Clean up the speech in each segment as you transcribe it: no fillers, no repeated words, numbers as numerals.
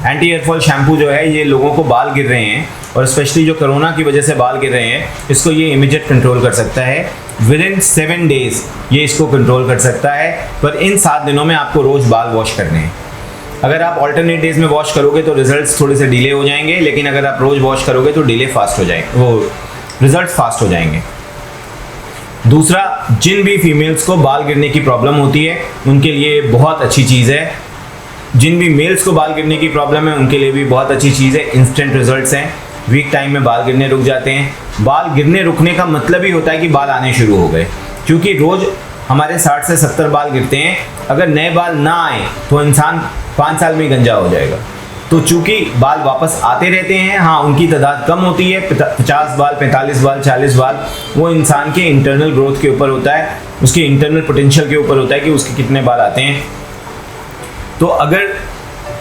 Anti hair fall shampoo जो है ये लोगों को बाल गिर रहे हैं और स्पेशली जो कोरोना की वजह से बाल गिर रहे हैं, इसको ये इमीडिएट कंट्रोल कर सकता है। विद इन 7 डेज ये इसको कंट्रोल कर सकता है। पर इन 7 दिनों में आपको रोज़ बाल वॉश करने हैं। अगर आप ऑल्टरनेट डेज में वॉश करोगे तो रिजल्ट्स थोड़े से डिले हो जाएंगे, लेकिन अगर आप रोज़ वॉश करोगे तो डिले फास्ट हो जाएंगे, वो रिजल्ट्स फास्ट हो जाएंगे। दूसरा, जिन भी फीमेल्स को बाल गिरने की प्रॉब्लम होती है उनके लिए बहुत अच्छी चीज़ है। जिन भी मेल्स को बाल गिरने की प्रॉब्लम है उनके लिए भी बहुत अच्छी चीज़ है। इंस्टेंट रिजल्ट्स हैं, वीक टाइम में बाल गिरने रुक जाते हैं। बाल गिरने रुकने का मतलब ही होता है कि बाल आने शुरू हो गए, क्योंकि रोज़ हमारे 60 से 70 बाल गिरते हैं। अगर नए बाल ना आए तो इंसान 5 साल में गंजा हो जाएगा। तो चूंकि बाल वापस आते रहते हैं, हाँ उनकी तादाद कम होती है, 50 बाल, 45 बाल, 40 बाल, वो इंसान के इंटरनल ग्रोथ के ऊपर होता है, उसके इंटरनल पोटेंशियल के ऊपर होता है कि उसके कितने बाल आते हैं। तो अगर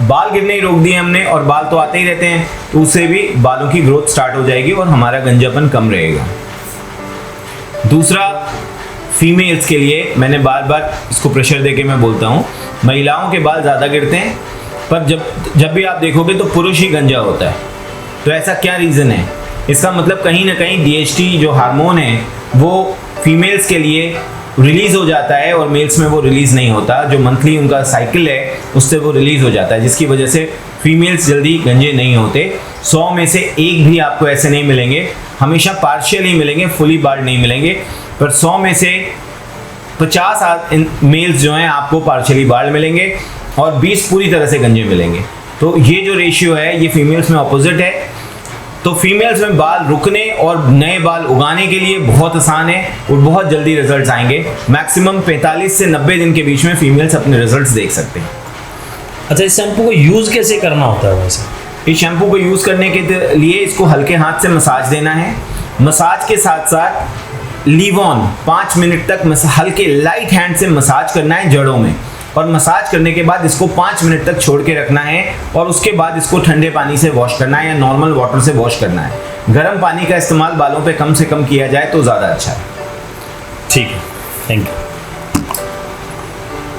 बाल गिरने ही रोक दिए हमने और बाल तो आते ही रहते हैं, तो उससे भी बालों की ग्रोथ स्टार्ट हो जाएगी और हमारा गंजापन कम रहेगा। दूसरा, फीमेल्स के लिए मैंने बार बार इसको प्रेशर देके मैं बोलता हूँ, महिलाओं के बाल ज़्यादा गिरते हैं, पर जब भी आप देखोगे तो पुरुष ही गंजा होता है। तो ऐसा क्या रीज़न है? इसका मतलब कहीं ना कहीं DHT जो हार्मोन है वो फीमेल्स के लिए रिलीज़ हो जाता है और मेल्स में वो रिलीज़ नहीं होता। जो मंथली उनका साइकिल है उससे वो रिलीज़ हो जाता है, जिसकी वजह से फीमेल्स जल्दी गंजे नहीं होते। 100 में से एक भी आपको ऐसे नहीं मिलेंगे, हमेशा पार्शियल ही मिलेंगे, फुली बाल्ड नहीं मिलेंगे। पर 100 में से 50 मेल्स जो हैं आपको पार्शियली बाल्ड मिलेंगे और 20 पूरी तरह से गंजे मिलेंगे। तो ये जो रेशियो है ये फीमेल्स में अपोजिट है। तो फीमेल्स में बाल रुकने और नए बाल उगाने के लिए बहुत आसान है और बहुत जल्दी रिजल्ट्स आएंगे। मैक्सिमम 45 से 90 दिन के बीच में फीमेल्स अपने रिजल्ट्स देख सकते हैं। अच्छा, इस शैम्पू को यूज़ कैसे करना होता है वैसे? इस शैम्पू को यूज़ करने के लिए इसको हल्के हाथ से मसाज देना है। मसाज के साथ साथ लीव ऑन 5 मिनट तक हल्के लाइट हैंड से मसाज करना है जड़ों में, और मसाज करने के बाद इसको 5 मिनट तक छोड़ के रखना है और उसके बाद इसको ठंडे पानी से वॉश करना है या नॉर्मल वाटर से वॉश करना है। गर्म पानी का इस्तेमाल बालों पे कम से कम किया जाए तो ज़्यादा अच्छा है। ठीक है, थैंक यू।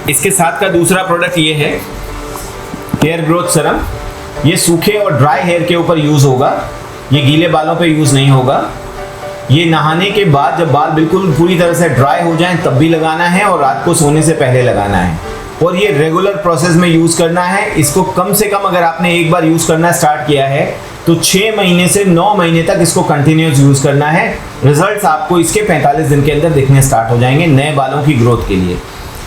इसके साथ का दूसरा प्रोडक्ट ये है हेयर ग्रोथ सीरम। ये सूखे और ड्राई हेयर के ऊपर यूज़ होगा, ये गीले बालों पे यूज़ नहीं होगा। ये नहाने के बाद जब बाल बिल्कुल पूरी तरह से ड्राई हो जाएं तब भी लगाना है और रात को सोने से पहले लगाना है, और ये रेगुलर प्रोसेस में यूज़ करना है। इसको कम से कम अगर आपने एक बार यूज़ करना स्टार्ट किया है तो 6 महीने से 9 महीने तक इसको कंटिन्यूस यूज़ करना है। रिजल्ट्स आपको इसके 45 दिन के अंदर दिखने स्टार्ट हो जाएंगे नए बालों की ग्रोथ के लिए।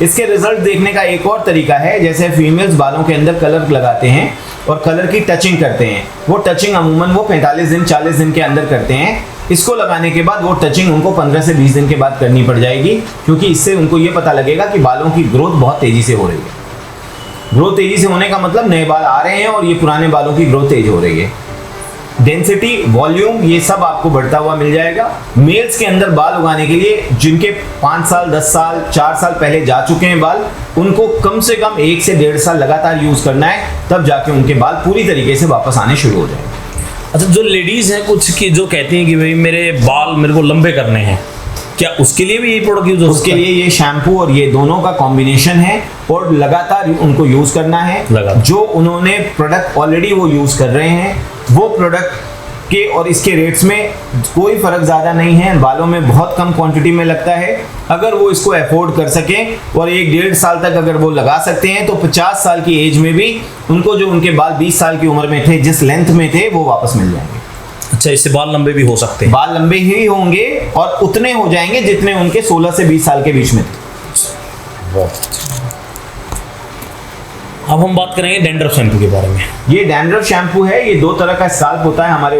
इसके रिजल्ट देखने का एक और तरीका है, जैसे फीमेल्स बालों के अंदर कलर लगाते हैं और कलर की टचिंग करते हैं। वो टचिंग अमूमन वो 45 दिन 40 दिन के अंदर करते हैं। इसको लगाने के बाद वो टचिंग उनको 15 से 20 दिन के बाद करनी पड़ जाएगी, क्योंकि इससे उनको ये पता लगेगा कि बालों की ग्रोथ बहुत तेज़ी से हो रही है। ग्रोथ तेज़ी से होने का मतलब नए बाल आ रहे हैं और ये पुराने बालों की ग्रोथ तेज हो रही है। डेंसिटी, वॉल्यूम, ये सब आपको बढ़ता हुआ मिल जाएगा। मेल्स के अंदर बाल उगाने के लिए जिनके 5 साल 10 साल 4 साल पहले जा चुके हैं बाल, उनको कम से कम 1 से 1.5 साल लगातार यूज़ करना है, तब जाके उनके बाल पूरी तरीके से वापस आने शुरू हो जाएंगे। अच्छा, जो लेडीज़ हैं कुछ की जो कहती हैं कि भाई मेरे बाल मेरे को लंबे करने हैं, क्या उसके लिए भी यही प्रोडक्ट यूज हो सकता है? उसके लिए ये शैम्पू और ये दोनों का कॉम्बिनेशन है और लगातार उनको यूज़ करना है। जो उन्होंने प्रोडक्ट ऑलरेडी वो यूज़ कर रहे हैं, वो प्रोडक्ट के और इसके रेट्स में कोई फ़र्क ज़्यादा नहीं है। बालों में बहुत कम क्वांटिटी में लगता है। अगर वो इसको अफोर्ड कर सकें और 1-1.5 साल तक अगर वो लगा सकते हैं तो 50 साल की एज में भी उनको जो उनके बाल 20 साल की उम्र में थे, जिस लेंथ में थे, वो वापस मिल जाएंगे। अच्छा, इससे बाल लंबे भी हो सकते हैं? बाल लंबे ही होंगे और उतने हो जाएंगे जितने उनके 16 से 20 साल के बीच में थे। अब हम बात करेंगे डैंड्रफ शैम्पू के बारे में। ये डैंड्रफ शैम्पू है। ये 2 तरह का स्काल्प होता है हमारे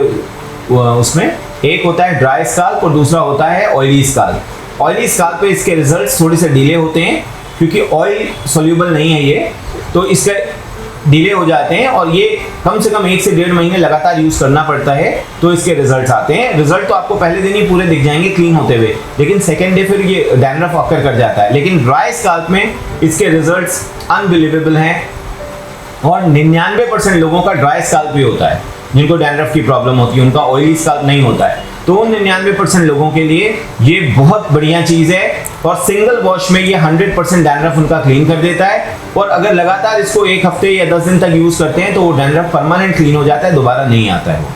उसमें। एक होता है ड्राई स्काल्प और दूसरा होता है ऑयली स्काल्प। ऑयली स्काल्प पे इसके रिजल्ट्स थोड़े से डिले होते हैं, क्योंकि ऑयल सोल्यूबल नहीं है ये, तो इसके डिले हो जाते हैं और ये कम से कम 1 से 1.5 महीने लगातार यूज़ करना पड़ता है, तो इसके रिजल्ट्स आते हैं। रिजल्ट तो आपको पहले दिन ही पूरे दिख जाएंगे क्लीन होते हुए, लेकिन सेकेंड डे फिर ये डैंड्रफ ऑकर कर जाता है। लेकिन ड्राई स्काल्प में इसके रिजल्ट्स अनबिलीवेबल हैं और 99% लोगों का ड्राई स्काल्प भी होता है। जिनको डैंड्रफ की प्रॉब्लम होती है उनका ऑयली स्काल्प नहीं होता है। तो 99% लोगों के लिए ये बहुत बढ़िया चीज़ है। और सिंगल वॉश में ये 100% डैंड्रफ उनका क्लीन कर देता है। और अगर लगातार इसको 1 हफ्ते या 10 दिन तक यूज़ करते हैं तो वो डैंड्रफ परमानेंट क्लीन हो जाता है, दोबारा नहीं आता है वो।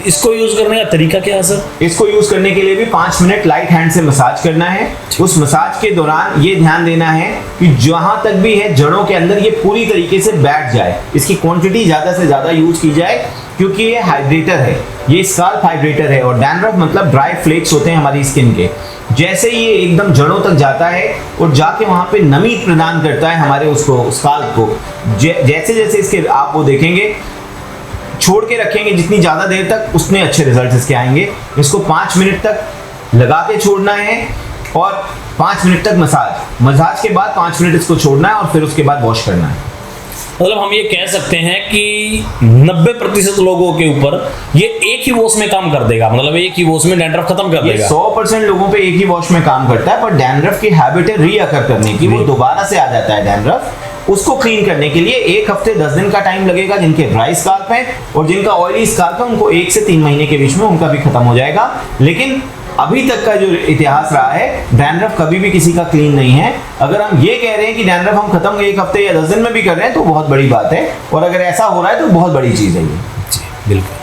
इसको यूज करने का तरीका क्या है सर? इसको यूज करने के लिए भी 5 मिनट लाइट हैंड से मसाज करना है। उस मसाज के दौरान ये ध्यान देना है कि जहां तक भी है जड़ों के अंदर ये पूरी तरीके से बैठ जाए। इसकी क्वांटिटी ज्यादा से ज्यादा यूज की जाए क्योंकि ये हाइड्रेटर है, ये स्काल्प हाइड्रेटर है। और डैंड्रफ मतलब ड्राई फ्लेक्स होते हैं हमारी स्किन के। जैसे ये एकदम जड़ों तक जाता है और जाके वहां पे नमी प्रदान करता है हमारे उसको स्काल्प को। जैसे जैसे इसके आप वो देखेंगे, छोड़ के रखेंगे जितनी ज़्यादा देर तक उतने अच्छे रिजल्ट इसके आएंगे। इसको 5 मिनट तक लगा के छोड़ना है और 5 मिनट तक मसाज के बाद 5 मिनट इसको छोड़ना है और फिर उसके बाद वॉश करना है। मतलब हम ये कह सकते हैं कि 90% लोगों के ऊपर ये एक ही वॉश में काम कर देगा, मतलब एक ही वॉश में डैंड्रफ खत्म कर देगा। 100% लोगों पे एक ही वॉश में काम करता है, पर डैंड्रफ की हैबिट है रीअकर करने की, वो दोबारा से आ जाता है डैंड्रफ। उसको क्लीन करने के लिए 1 हफ्ते 10 दिन का टाइम लगेगा जिनके ड्राई स्काल्प है, और जिनका ऑयली स्काल्प है उनको 1 से 3 महीने के बीच में उनका भी खत्म हो जाएगा। लेकिन अभी तक का जो इतिहास रहा है, डैंड्रफ कभी भी किसी का क्लीन नहीं है। अगर हम ये कह रहे हैं कि डैंड्रफ हम खत्म 1 हफ्ते या 10 दिन में भी कर रहे हैं तो बहुत बड़ी बात है, और अगर ऐसा हो रहा है तो बहुत बड़ी चीज़ है ये। जी बिल्कुल।